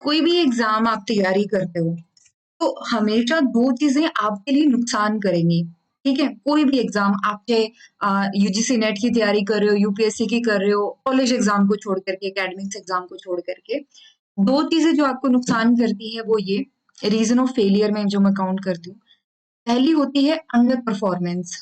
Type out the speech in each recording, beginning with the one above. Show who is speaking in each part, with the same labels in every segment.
Speaker 1: कोई भी एग्जाम आप तैयारी करते हो तो हमेशा दो चीजें आपके लिए नुकसान करेंगी। ठीक है, कोई भी एग्जाम आप चाहे यूजीसी नेट की तैयारी कर रहे हो, यूपीएससी की कर रहे हो, कॉलेज एग्जाम को छोड़ करके, एकेडमिक्स एग्जाम को छोड़ करके, दो चीजें जो आपको नुकसान करती है वो ये रीजन ऑफ फेलियर में जो मैं काउंट करती हूँ। पहली होती है अंडर परफॉर्मेंस।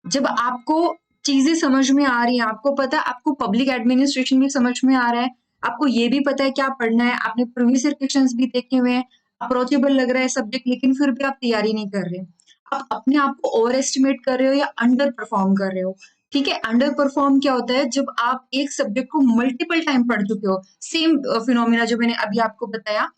Speaker 1: जब आपको चीजें समझ में आ रही हैं, आपको पता है, आपको पब्लिक एडमिनिस्ट्रेशन भी समझ में आ रहा है, आपको ये भी पता है क्या पढ़ना है, आपने प्रीवियस ईयर क्वेश्चंस भी देखे हुए हैं, अप्रोचेबल लग रहा है सब्जेक्ट, लेकिन फिर भी आप तैयारी नहीं कर रहे। आप अपने आप को ओवर एस्टिमेट कर रहे हो या अंडर परफॉर्म कर रहे हो। ठीक है, अंडर परफॉर्म क्या होता है? जब आप एक सब्जेक्ट को मल्टीपल टाइम पढ़ चुके हो। सेम फिनोमिना जो मैंने अभी आपको बताया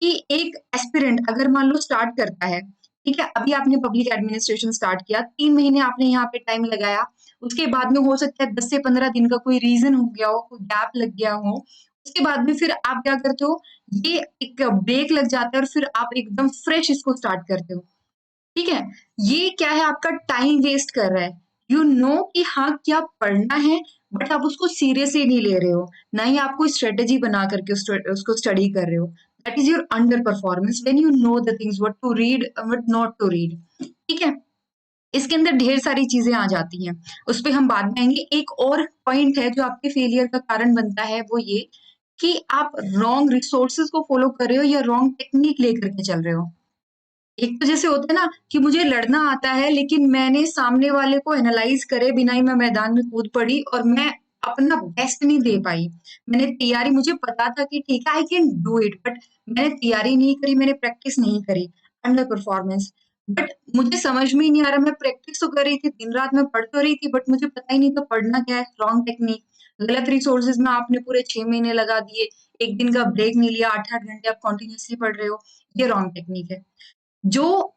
Speaker 1: कि एक एस्पिरेंट अगर मान लो स्टार्ट करता है, ठीक है, अभी आपने पब्लिक एडमिनिस्ट्रेशन स्टार्ट किया, 3 महीने आपने यहाँ पे टाइम लगाया, उसके बाद में हो सकता है 10 से 15 दिन का कोई रीजन हो गया हो, कोई गैप लग गया हो, उसके बाद में फिर आप क्या करते हो, ये एक ब्रेक लग जाता है और फिर आप एकदम फ्रेश इसको स्टार्ट करते हो। ठीक है, ये क्या है? आपका टाइम वेस्ट कर रहा है। यू नो कि हाँ क्या पढ़ना है, बट आप उसको सीरियसली नहीं ले रहे हो, ना ही आप कोई स्ट्रेटेजी बना करके उसको स्टडी कर रहे हो। That is your underperformance when you know the things what to read what not to read. ठीक है, इसके अंदर ढेर सारी चीजें आ जाती हैं, उस पे हम बाद में आएंगे। एक और पॉइंट है जो आपके फेलियर का कारण बनता है, वो ये कि आप रॉन्ग रिसोर्सेज को फॉलो कर रहे हो या रॉन्ग टेक्निक लेकर के चल रहे हो। एक तो जैसे होता है ना कि मुझे लड़ना आता है, लेकिन मैंने सामने वाले को एनालाइज करे बिना ही मैं मैदान में कूद पड़ी और मैं अपना बेस्ट नहीं दे पाई। मैंने तैयारी, मुझे पता था कि ठीक है I can do it, but मैंने तैयारी नहीं करी, मैंने प्रैक्टिस नहीं करी। Under performance. बट मुझे समझ में ही नहीं आ रहा, मैं प्रैक्टिस तो कर रही थी, दिन रात मैं पढ़ तो रही थी, बट मुझे पता ही नहीं था पढ़ना क्या है। रॉन्ग टेक्निक, गलत रिसोर्सेज में आपने पूरे 6 महीने लगा दिए, एक दिन का ब्रेक नहीं लिया, 8 8 घंटे आप कॉन्टिन्यूसली पढ़ रहे हो, ये रॉन्ग टेक्निक है। जो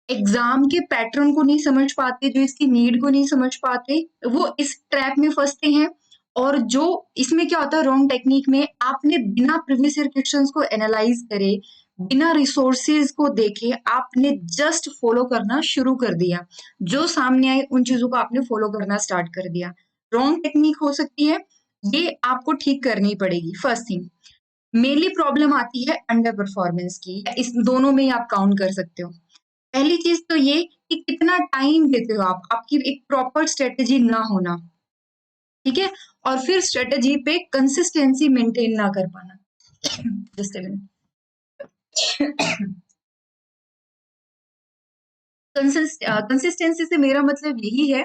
Speaker 1: एग्जाम के पैटर्न को नहीं समझ पाते, जो इसकी नीड को नहीं समझ पाते, वो इस ट्रैप में फंसते हैं। और जो इसमें क्या होता है रॉन्ग टेक्निक में, आपने बिना प्रीवियस ईयर क्वेश्चंस को एनालाइज करे, बिना रिसोर्सेज को देखे, आपने जस्ट फॉलो करना शुरू कर दिया। जो सामने आए उन चीजों को आपने फॉलो करना स्टार्ट कर दिया। रॉन्ग टेक्निक हो सकती है, ये आपको ठीक करनी पड़ेगी। फर्स्ट थिंग, मेनली प्रॉब्लम आती है अंडर परफॉर्मेंस की, इस दोनों में ही आप काउंट कर सकते हो। पहली चीज तो ये कि कितना टाइम देते हो आप, आपकी एक प्रॉपर स्ट्रेटेजी ना होना। ठीक है, और फिर स्ट्रेटेजी पे कंसिस्टेंसी मेंटेन ना कर पाना। जस्ट कंसिस्टेंसी से मेरा मतलब यही है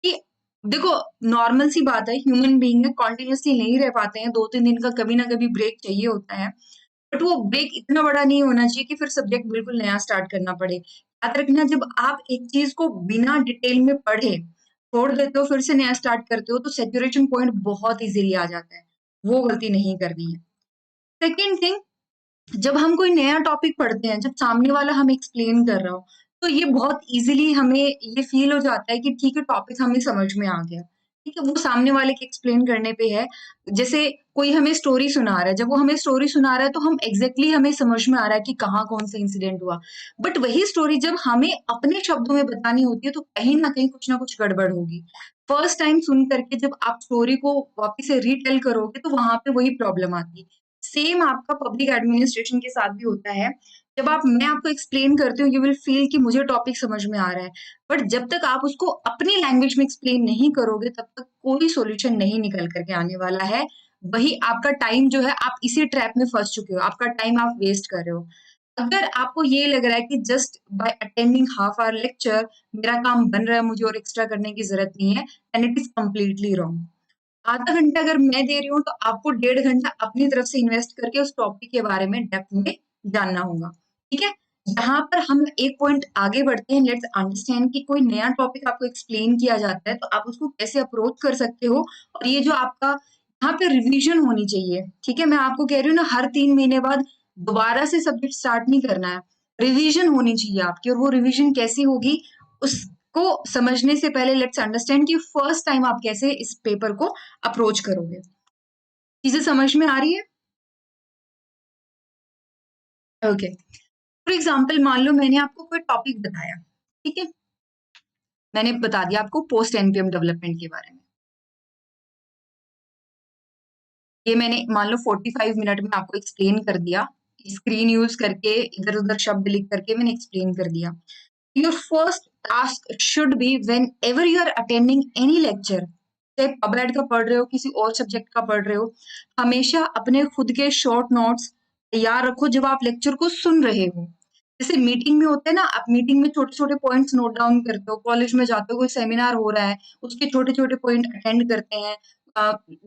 Speaker 1: कि देखो, नॉर्मल सी बात है, ह्यूमन बीइंग है, कॉन्टिन्यूसली नहीं रह पाते हैं, 2 3 दिन का कभी ना कभी ब्रेक चाहिए होता है। बट वो ब्रेक इतना बड़ा नहीं होना चाहिए कि फिर सब्जेक्ट बिल्कुल नया स्टार्ट करना पड़े। याद रखना, जब आप एक चीज को बिना डिटेल में पढ़े छोड़ देते हो, फिर से नया स्टार्ट करते हो, तो सेचुरेशन पॉइंट बहुत इजीली आ जाता है। वो गलती नहीं करनी है। सेकेंड थिंग, जब हम कोई नया टॉपिक पढ़ते हैं, जब सामने वाला हमें एक्सप्लेन कर रहा हो, तो ये बहुत इजीली हमें ये फील हो जाता है कि ठीक है टॉपिक हमें समझ में आ गया। ठीक है, वो सामने वाले के एक्सप्लेन करने पे है। जैसे कोई हमें स्टोरी सुना रहा है, जब वो हमें स्टोरी सुना रहा है तो हम हमें समझ में आ रहा है कि कहाँ कौन सा इंसिडेंट हुआ। बट वही स्टोरी जब हमें अपने शब्दों में बतानी होती है, तो कहीं ना कुछ गड़बड़ होगी। फर्स्ट टाइम सुन करके जब आप स्टोरी को वापिस से रीटेल करोगे, तो वहां पे वही प्रॉब्लम आती है। सेम आपका पब्लिक एडमिनिस्ट्रेशन के साथ भी होता है। जब मैं आपको एक्सप्लेन करती हूँ, यू विल फील कि मुझे टॉपिक समझ में आ रहा है, बट जब तक आप उसको अपनी लैंग्वेज में एक्सप्लेन नहीं करोगे, तब तक कोई सॉल्यूशन नहीं निकल करके आने वाला है। वही आपका टाइम जो है, आप इसी ट्रैप में फंस चुके हो, आपका टाइम आप वेस्ट कर रहे हो। अगर आपको ये लग रहा है कि just by attending half hour lecture मेरा काम बन रहा है, मुझे और एक्स्ट्रा करने की जरूरत नहीं है, and it is completely wrong. आधा घंटा अगर मैं दे रही हूँ, तो आपको 1.5 घंटा अपनी तरफ से इन्वेस्ट करके उस टॉपिक के बारे में डेप्थ में जानना होगा। ठीक है, यहाँ पर हम एक पॉइंट आगे बढ़ते हैं। लेट्स अंडरस्टैंड कि कोई नया टॉपिक आपको एक्सप्लेन किया जाता है, तो आप उसको कैसे अप्रोच कर सकते हो। और ये जो आपका यहाँ पे रिवीजन होनी चाहिए। ठीक है, मैं आपको कह रही हूँ ना, हर 3 महीने बाद दोबारा से सब्जेक्ट स्टार्ट नहीं करना है, रिवीजन होनी चाहिए आपकी। और वो रिवीजन कैसी होगी, उस को समझने से पहले लेट्स अंडरस्टैंड कि फर्स्ट टाइम आप कैसे इस पेपर को अप्रोच करोगे। चीजें समझ में आ रही है? ओके, फॉर एग्जाम्पल मान लो मैंने आपको कोई टॉपिक बताया। ठीक है, मैंने बता दिया आपको पोस्ट एनपीएम डेवलपमेंट के बारे में। ये मैंने मान लो 45 मिनट में आपको एक्सप्लेन कर दिया, स्क्रीन यूज करके इधर-उधर शब्द लिख करके मैंने एक्सप्लेन कर दिया। Your first task should be whenever you are attending any lecture, चाहे पब का पढ़ रहे हो, किसी और सब्जेक्ट का पढ़ रहे हो, हमेशा अपने खुद के शॉर्ट नोट्स तैयार रखो जब आप लेक्चर को सुन रहे हो। जैसे मीटिंग में होते हैं ना, आप मीटिंग में छोटे-छोटे पॉइंट्स नोट डाउन करते हो, कॉलेज में जाते हो, कोई सेमिनार हो रहा है, उसके छोटे-छोटे पॉइंट अटेंड करते हैं।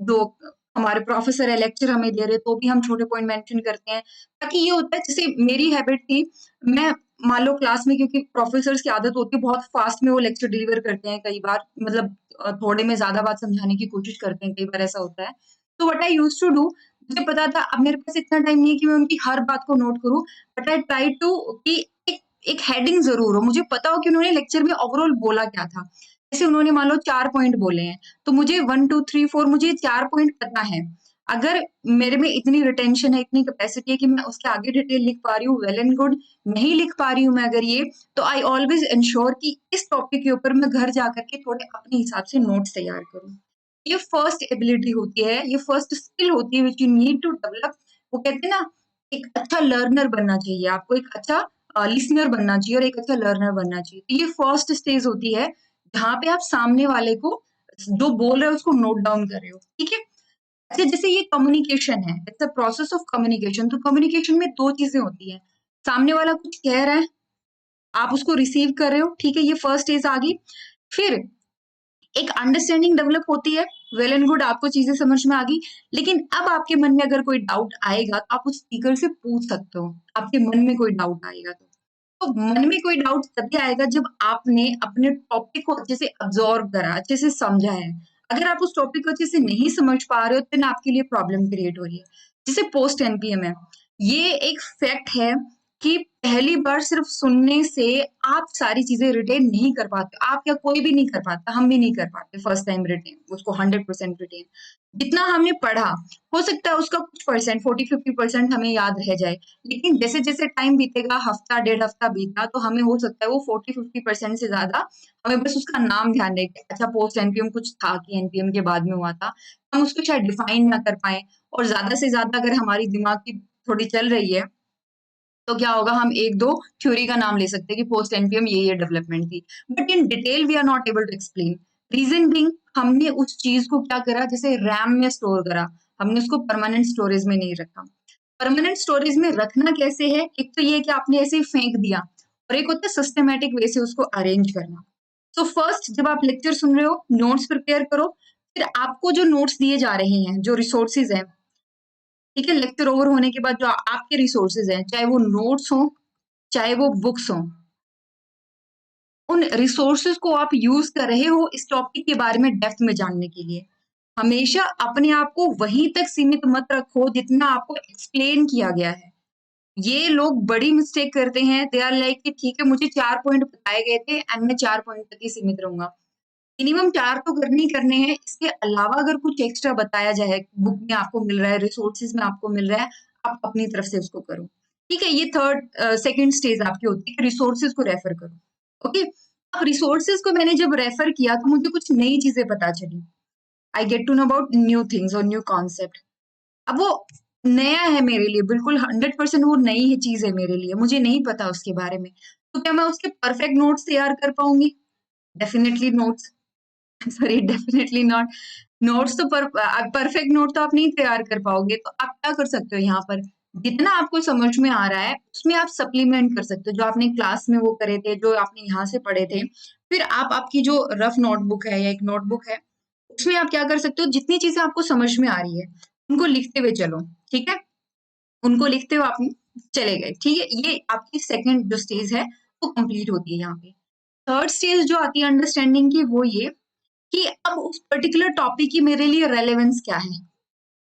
Speaker 1: जो हमारे प्रोफेसर है लेक्चर हमें दे रहे हैं, तो भी हम छोटे पॉइंट मेंशन करते हैं। ताकि ये होता है, जैसे मेरी हैबिट थी, मैं मान लो क्लास में, क्योंकि प्रोफेसर्स की आदत होती है बहुत फास्ट में वो लेक्चर डिलीवर करते हैं कई बार, मतलब थोड़े में ज़्यादा बात समझाने की कोशिश करते हैं, कई बार ऐसा होता है। तो what I used to do, मुझे पता था अब मेरे पास इतना टाइम नहीं है कि मैं उनकी हर बात को नोट करूँ, बट आई ट्राई टू कि एक एक हेडिंग ज़रूर हो, मुझे पता हो कि उन्होंने लेक्चर में ओवरऑल बोला क्या था। जैसे उन्होंने मान लो 4 पॉइंट बोले हैं, तो मुझे 1, 2, 3, 4 मुझे 4 पॉइंट पता है। अगर मेरे में इतनी रिटेंशन है, इतनी कैपेसिटी है कि मैं उसके आगे डिटेल लिख पा रही हूँ, वेल एंड गुड। नहीं लिख पा रही हूँ मैं अगर ये, तो आई ऑलवेज इंश्योर कि इस टॉपिक के ऊपर मैं घर जाकर के थोड़े अपने हिसाब से नोट्स तैयार करूँ। ये फर्स्ट एबिलिटी होती है, ये फर्स्ट स्किल होती है which you need to develop. वो कहते हैं ना, एक अच्छा लर्नर बनना चाहिए आपको, एक अच्छा लिसनर बनना चाहिए और एक अच्छा लर्नर बनना चाहिए। तो ये फर्स्ट स्टेज होती है जहाँ पे आप सामने वाले को जो बोल रहे हो उसको नोट डाउन कर रहे हो, ठीक है? अच्छा, जैसे ये कम्युनिकेशन है, it's a process of communication. तो कम्युनिकेशन में 2 चीज़ें होती हैं। सामने वाला कुछ कह रहा है, आप उसको रिसीव कर रहे हो, ठीक है? ये फर्स्ट स्टेज आ गई। फिर एक अंडरस्टैंडिंग डेवलप होती है, वेल एंड गुड, आपको चीज़ें समझ में आ गई। लेकिन अब आपके मन में अगर कोई डाउट आएगा, तो आप उस स्पीकर से पूछ सकते हो, आपके मन में कोई डाउट आएगा तो। तो मन में कोई डाउट तभी आएगा जब आपने अपने टॉपिक को अच्छे से अब्ज़ॉर्ब करा, अच्छे से समझा है। अगर आप उस टॉपिक को अच्छे से नहीं समझ पा रहे हो, देन आपके लिए प्रॉब्लम क्रिएट हो रही है। जैसे पोस्ट एनपीएम है, ये एक फैक्ट है कि पहली बार सिर्फ सुनने से आप सारी चीज़ें रिटेन नहीं कर पाते। आप क्या, कोई भी नहीं कर पाता, हम भी नहीं कर पाते फर्स्ट टाइम रिटेन, उसको 100% रिटेन। जितना हमने पढ़ा, हो सकता है उसका कुछ परसेंट 40-50% हमें याद रह जाए। लेकिन जैसे-जैसे टाइम बीतेगा, हफ्ता, डेढ़ हफ्ता बीता, तो हमें हो सकता है वो 40-50% से ज़्यादा हमें बस उसका नाम ध्यान रहे कि अच्छा पोस्ट एनपीएम कुछ था कि एनपीएम के बाद में हुआ था। हम उसको शायद डिफाइन ना कर पाएँ, और ज़्यादा से ज़्यादा अगर हमारी दिमाग की थोड़ी चल रही है, तो क्या होगा, हम 1-2 थ्योरी का नाम ले सकते हैं कि पोस्ट एनपीएम ये डेवलपमेंट थी। But in detail we are not able to explain. Reason being, हमने उस चीज़ को क्या करा, जैसे रैम में स्टोर करा, हमने उसको परमानेंट स्टोरेज में नहीं रखा। परमानेंट स्टोरेज में रखना कैसे है? एक तो ये कि आपने ऐसे ही फेंक दिया, और एक होता है सिस्टमैटिक वे से उसको अरेंज करना। तो फर्स्ट जब आप लेक्चर सुन रहे हो, नोट्स प्रिपेयर करो, फिर आपको जो नोट्स दिए जा रहे हैं, जो रिसोर्सेज़ हैं, ठीक है? लेक्चर ओवर होने के बाद जो आपके रिसोर्सेज़ हैं, चाहे वो नोट्स हों, चाहे वो बुक्स हों, उन रिसोर्सेज़ को आप यूज़ कर रहे हो इस टॉपिक के बारे में डेप्थ में जानने के लिए। हमेशा अपने आप को वहीं तक सीमित मत रखो जितना आपको एक्सप्लेन किया गया है। ये लोग बड़ी मिस्टेक करते हैं, दे आर लाइक कि ठीक है, मुझे 4 पॉइंट बताए गए थे एंड मैं 4 पॉइंट तक ही सीमित रहूँगा। मिनिमम 4 तो करने ही करने हैं, इसके अलावा अगर कुछ एक्स्ट्रा बताया जाए, बुक में आपको मिल रहा है, रिसोर्सेज़ में आपको मिल रहा है, आप अपनी तरफ से उसको करो। ठीक है? ये सेकंड स्टेज आपकी होती है कि रिसोर्सेज़ को रेफर करो। ओके? अब रिसोर्सेज़ को मैंने जब रेफर किया, तो मुझे कुछ नई चीज़ें पता चली। I get to know about new things और न्यू कॉन्सेप्ट। अब वो नया है मेरे लिए, बिल्कुल 100% वो नई ही चीज़ है मेरे लिए, मुझे नहीं पता उसके बारे में। तो क्या मैं उसके परफेक्ट नोट्स तैयार कर पाऊँगी? Definitely notes sorry, definitely not. Notes तो परफेक्ट नोट तो आप नहीं तैयार कर पाओगे, तो आप क्या कर सकते हो यहाँ पर, जितना आपको समझ में आ रहा है, उसमें आप सप्लीमेंट कर सकते हो, जो आपने क्लास में वो करे थे, जो आपने यहाँ से पढ़े थे। फिर आप आपकी जो रफ नोटबुक है या एक नोटबुक है, उसमें आप क्या कर सकते हो, जितनी चीज़ें आपको समझ में आ रही है, उनको लिखते हुए चलो, ठीक है? उनको लिखते हुए आप चले गए, ठीक है? ये आपकी सेकंड जो स्टेज है, वो कंप्लीट होती है यहाँ पे। थर्ड स्टेज जो आती है अंडरस्टैंडिंग की, वो ये कि अब उस पर्टिकुलर टॉपिक की मेरे लिए रेलेवेंस क्या है।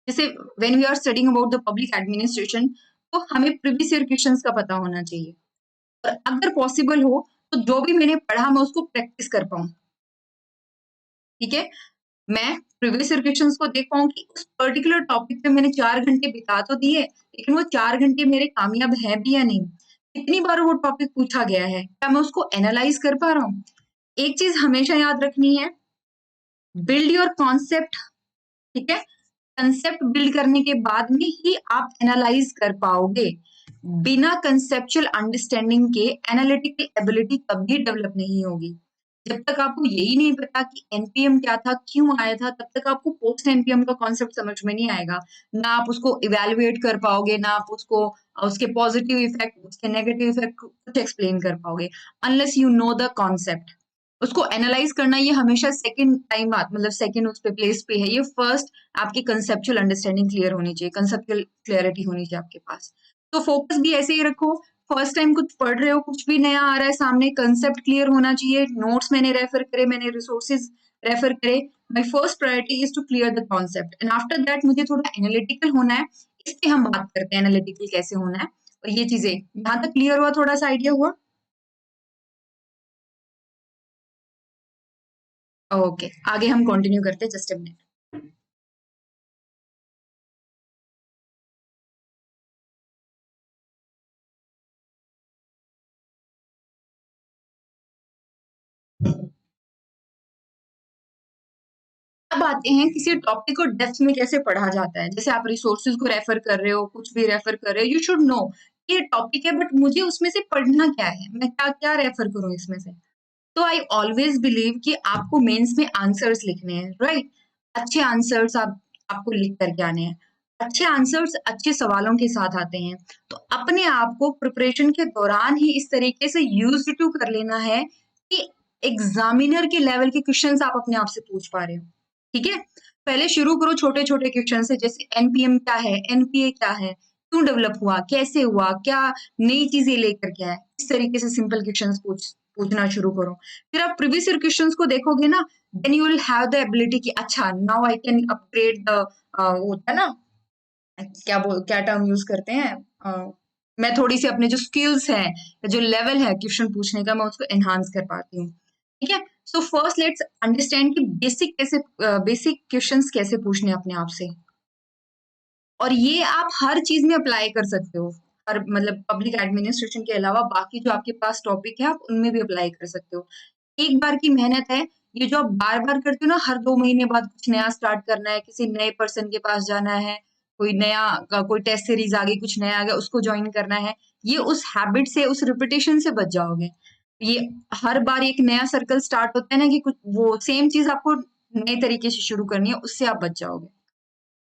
Speaker 1: जैसे when we are studying about the public administration, तो हमें प्रीवियस ईयर क्वेश्चंस का पता होना चाहिए, और अगर पॉसिबल हो तो जो भी मैंने पढ़ा मैं उसको प्रैक्टिस कर पाऊँ, ठीक है? मैं प्रीवियस ईयर क्वेश्चंस को देख पाऊँ कि उस पर्टिकुलर टॉपिक पे मैंने 4 घंटे बिता तो दिए, लेकिन वो 4 घंटे मेरे कामयाब हैं भी या नहीं? कितनी बार वो टॉपिक पूछा गया है? क्या मैं उसको एनालाइज़ कर पा रहा हूँ? एक चीज़ हमेशा याद रखनी है, बिल्ड योर कॉन्सेप्ट, ठीक है? कंसेप्ट बिल्ड करने के बाद में ही आप एनालाइज कर पाओगे। बिना कंसेप्चुअल अंडरस्टैंडिंग के एनालिटिकल एबिलिटी कभी डेवलप नहीं होगी। जब तक आपको यही नहीं पता कि एनपीएम क्या था, क्यों आया था, तब तक आपको पोस्ट एनपीएम का कॉन्सेप्ट समझ में नहीं आएगा। ना आप उसको इवेल्युएट कर पाओगे, ना आप उसको उसके पॉजिटिव इफेक्ट, उसके नेगेटिव इफेक्ट कुछ एक्सप्लेन कर पाओगे, unless you know the concept. उसको एनालाइज करना ये हमेशा सेकंड टाइम बात, मतलब सेकंड उस पे प्लेस पे है। ये फर्स्ट आपकी कंसेप्चुअल अंडरस्टैंडिंग क्लियर होनी चाहिए, कंसेप्चुअल क्लियरिटी होनी चाहिए आपके पास। तो फोकस भी ऐसे ही रखो। फर्स्ट टाइम कुछ पढ़ रहे हो, कुछ भी नया आ रहा है सामने, कंसेप्ट क्लियर होना चाहिए। नोट्स मैंने रेफर करे, मैंने रिसोर्सेज रेफर करे। My first priority is to clear the concept and after that मुझे थोड़ा एनालिटिकल होना है। इस पे हम बात करते हैं एनालिटिकल कैसे होना है। और ये चीजें यहाँ तक क्लियर हुआ, थोड़ा सा आइडिया हुआ? ओके, आगे हम कंटिन्यू करते हैं, जस्ट अ मिनट। अब आते हैं किसी टॉपिक को डेप्थ में कैसे पढ़ा जाता है। जैसे आप रिसोर्सेज को रेफर कर रहे हो, कुछ भी रेफर कर रहे हो, यू शुड नो ये टॉपिक है, बट मुझे उसमें से पढ़ना क्या है, मैं क्या क्या रेफर करूं इसमें से। तो आई ऑलवेज बिलीव कि आपको मेंस में आंसर्स लिखने हैं, राइट? अच्छे आंसर्स आपको लिख करके आने हैं। अच्छे आंसर्स अच्छे सवालों के साथ आते हैं। तो अपने आप को प्रिपरेशन के दौरान ही इस तरीके से यूज टू कर लेना है कि एग्जामिनर के लेवल के क्वेश्चंस आप अपने आप से पूछ पा रहे हो। ठीक है, पहले शुरू करो छोटे छोटे क्वेश्चन से, जैसे एनपीएम क्या है, एनपीए क्या है, क्यों डेवलप हुआ, कैसे हुआ, क्या नई चीजें लेकर के आए। इस तरीके से सिंपल क्वेश्चंस पूछना शुरू करो। फिर आप प्रीवियस ईयर क्वेश्चंस को देखोगे ना, then you will have the ability कि अच्छा now I can upgrade the, वो होता है ना, क्या टर्म यूज करते हैं, मैं थोड़ी सी अपने जो स्किल्स हैं, जो लेवल है क्वेश्चन पूछने का, मैं उसको एनहांस कर पाती हूँ। ठीक है, सो फर्स्ट लेट्स अंडरस्टैंड कि बेसिक क्वेश्चंस कैसे पूछने अपने आप से। और ये आप हर चीज में अप्लाई कर सकते हो, हर मतलब पब्लिक एडमिनिस्ट्रेशन के अलावा बाकी जो आपके पास टॉपिक है आप उनमें भी अप्लाई कर सकते हो। एक बार की मेहनत है। ये जो आप बार बार करते हो ना, हर 2 महीने बाद कुछ नया स्टार्ट करना है, किसी नए पर्सन के पास जाना है, कोई नया कोई टेस्ट सीरीज आ गई, कुछ नया आ गया, उसको ज्वाइन करना है, ये उस हैबिट से, उस रिपीटेशन से बच जाओगे। ये हर बार एक नया सर्कल स्टार्ट होता है ना, कि कुछ वो सेम चीज आपको नए तरीके से शुरू करनी है, उससे आप बच जाओगे।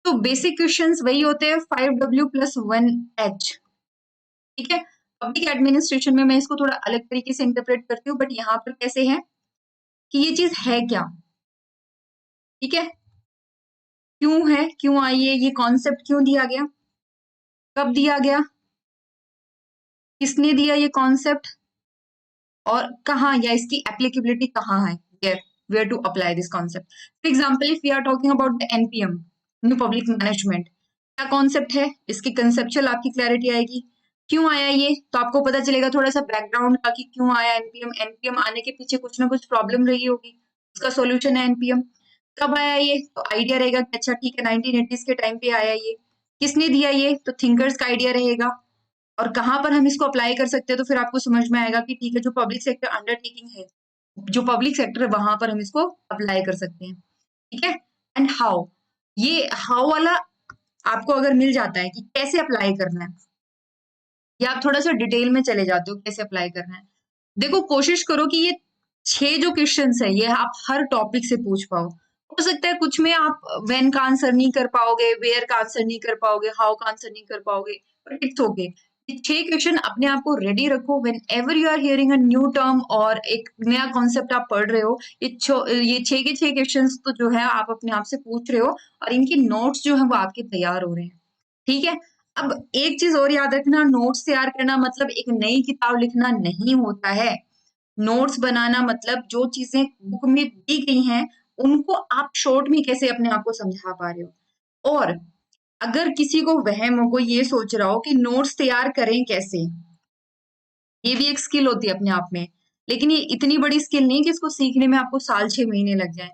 Speaker 1: तो बेसिक क्वेश्चंस वही होते हैं, 5W+1H। ठीक है, पब्लिक एडमिनिस्ट्रेशन में मैं इसको थोड़ा अलग तरीके से इंटरप्रेट करती हूँ, बट यहाँ पर कैसे है कि ये चीज है क्या। ठीक है, क्यों है, क्यों आई है, ये कॉन्सेप्ट क्यों दिया गया, कब दिया गया, किसने दिया ये कॉन्सेप्ट, और कहाँ, या इसकी एप्लीकेबिलिटी कहाँ है, where to apply this concept. For example if we are talking about the NPM, new public management, क्या कॉन्सेप्ट है, इसकी कंसेप्चुअल आपकी क्लैरिटी आएगी। क्यों आया ये, तो आपको पता चलेगा थोड़ा सा बैकग्राउंड का कि क्यों आया एनपीएम। एनपीएम आने के पीछे कुछ ना कुछ प्रॉब्लम रही होगी, उसका सोल्यूशन है एनपीएम। कब आया ये, तो आइडिया रहेगा कि अच्छा ठीक है 1980s के टाइम पे आया ये। किसने दिया ये, तो थिंकर्स का आइडिया रहेगा। और कहाँ पर हम इसको अप्लाई कर सकते हैं, तो फिर आपको समझ में आएगा कि ठीक है जो पब्लिक सेक्टर अंडरटेकिंग है, जो पब्लिक सेक्टर है, वहां पर हम इसको अप्लाई कर सकते हैं। ठीक है, एंड हाउ, ये हाउ वाला आपको अगर मिल जाता है कि कैसे अप्लाई करना है, या आप थोड़ा सा डिटेल में चले जाते हो कैसे अप्लाई करना है। देखो कोशिश करो कि ये 6 जो क्वेश्चंस है ये आप हर टॉपिक से पूछ पाओ। हो सकता है कुछ में आप व्हेन का आंसर नहीं कर पाओगे, वेयर का आंसर नहीं कर पाओगे, हाउ का आंसर नहीं कर पाओगे, बट इट्स ओके। ये 6 क्वेश्चन अपने आप को रेडी रखो, whenever you are hearing a new term और एक नया कॉन्सेप्ट आप पढ़ रहे हो, ये 6 के 6 क्वेश्चन तो जो है आप अपने आप से पूछ रहे हो, और इनकी नोट्स जो है वो आपके तैयार हो रहे हैं। ठीक है, अब एक चीज और याद रखना, नोट्स तैयार करना मतलब एक नई किताब लिखना नहीं होता है। नोट्स बनाना मतलब जो चीजें बुक में दी गई हैं उनको आप शॉर्ट में कैसे अपने आप को समझा पा रहे हो। और अगर किसी को वहम हो, कोई ये सोच रहा हो कि नोट्स तैयार करें कैसे, ये भी एक स्किल होती है अपने आप में, लेकिन ये इतनी बड़ी स्किल नहीं कि इसको सीखने में आपको साल 6 महीने लग जाए।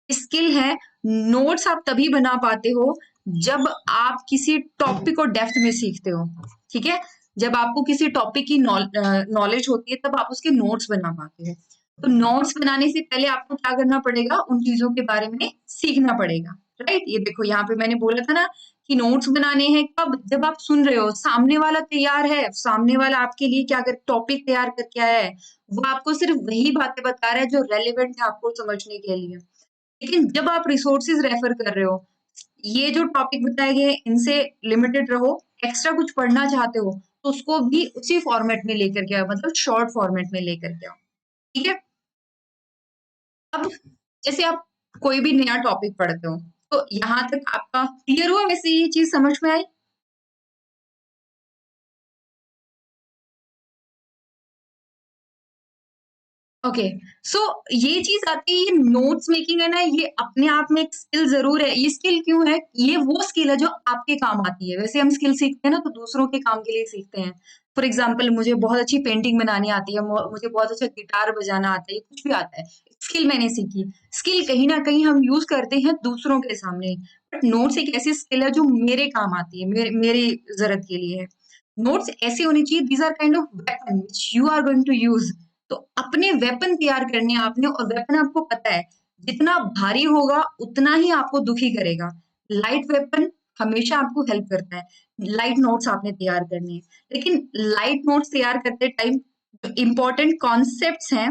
Speaker 1: स्किल है, नोट्स आप तभी बना पाते हो जब आप किसी टॉपिक को डेप्थ में सीखते हो। ठीक है, जब आपको किसी टॉपिक की नॉलेज होती है तब आप उसके नोट्स बना पाते हो। तो नोट्स बनाने से पहले आपको क्या करना पड़ेगा, उन चीजों के बारे में सीखना पड़ेगा। राइट? ये देखो यहाँ पे मैंने बोला था ना कि नोट्स बनाने हैं कब? जब आप सुन रहे हो, सामने वाला तैयार है, सामने वाला आपके लिए क्या कर टॉपिक तैयार करके आया है, वो आपको सिर्फ वही बातें बता रहा है जो रेलेवेंट है आपको समझने के लिए। लेकिन जब आप रिसोर्सेज रेफर कर रहे हो, ये जो टॉपिक बताए गए हैं इनसे लिमिटेड रहो, एक्स्ट्रा कुछ पढ़ना चाहते हो तो उसको भी उसी फॉर्मेट में लेकर के आओ, मतलब शॉर्ट फॉर्मेट में लेकर के आओ। ठीक है? अब जैसे आप कोई भी नया टॉपिक पढ़ते हो, तो यहाँ तक आपका क्लियर हुआ? वैसे ये चीज समझ में आई? ओके, सो ये चीज आती है, ये नोट्स मेकिंग है ना, ये अपने आप में एक स्किल जरूर है। ये स्किल क्यों है? ये वो स्किल है जो आपके काम आती है। वैसे हम स्किल सीखते हैं ना तो दूसरों के काम के लिए सीखते हैं। फॉर एग्जाम्पल, मुझे बहुत अच्छी पेंटिंग बनानी आती है, मुझे बहुत अच्छा गिटार बजाना आता है, कुछ भी आता है, स्किल मैंने सीखी। स्किल कहीं ना कहीं हम यूज करते हैं दूसरों के सामने, बट नोट्स एक ऐसी स्किल है जो मेरे काम आती है, मेरी जरूरत के लिए है। नोट्स ऐसे होने चाहिए, these are kind of weapon which you are going to use. तो अपने वेपन तैयार करने हैं आपने, और वेपन आपको पता है जितना भारी होगा उतना ही आपको दुखी करेगा। लाइट वेपन हमेशा आपको हेल्प करता है। लाइट नोट्स आपने तैयार करने हैं, लेकिन लाइट नोट्स तैयार करते टाइम जो इंपॉर्टेंट कॉन्सेप्ट्स हैं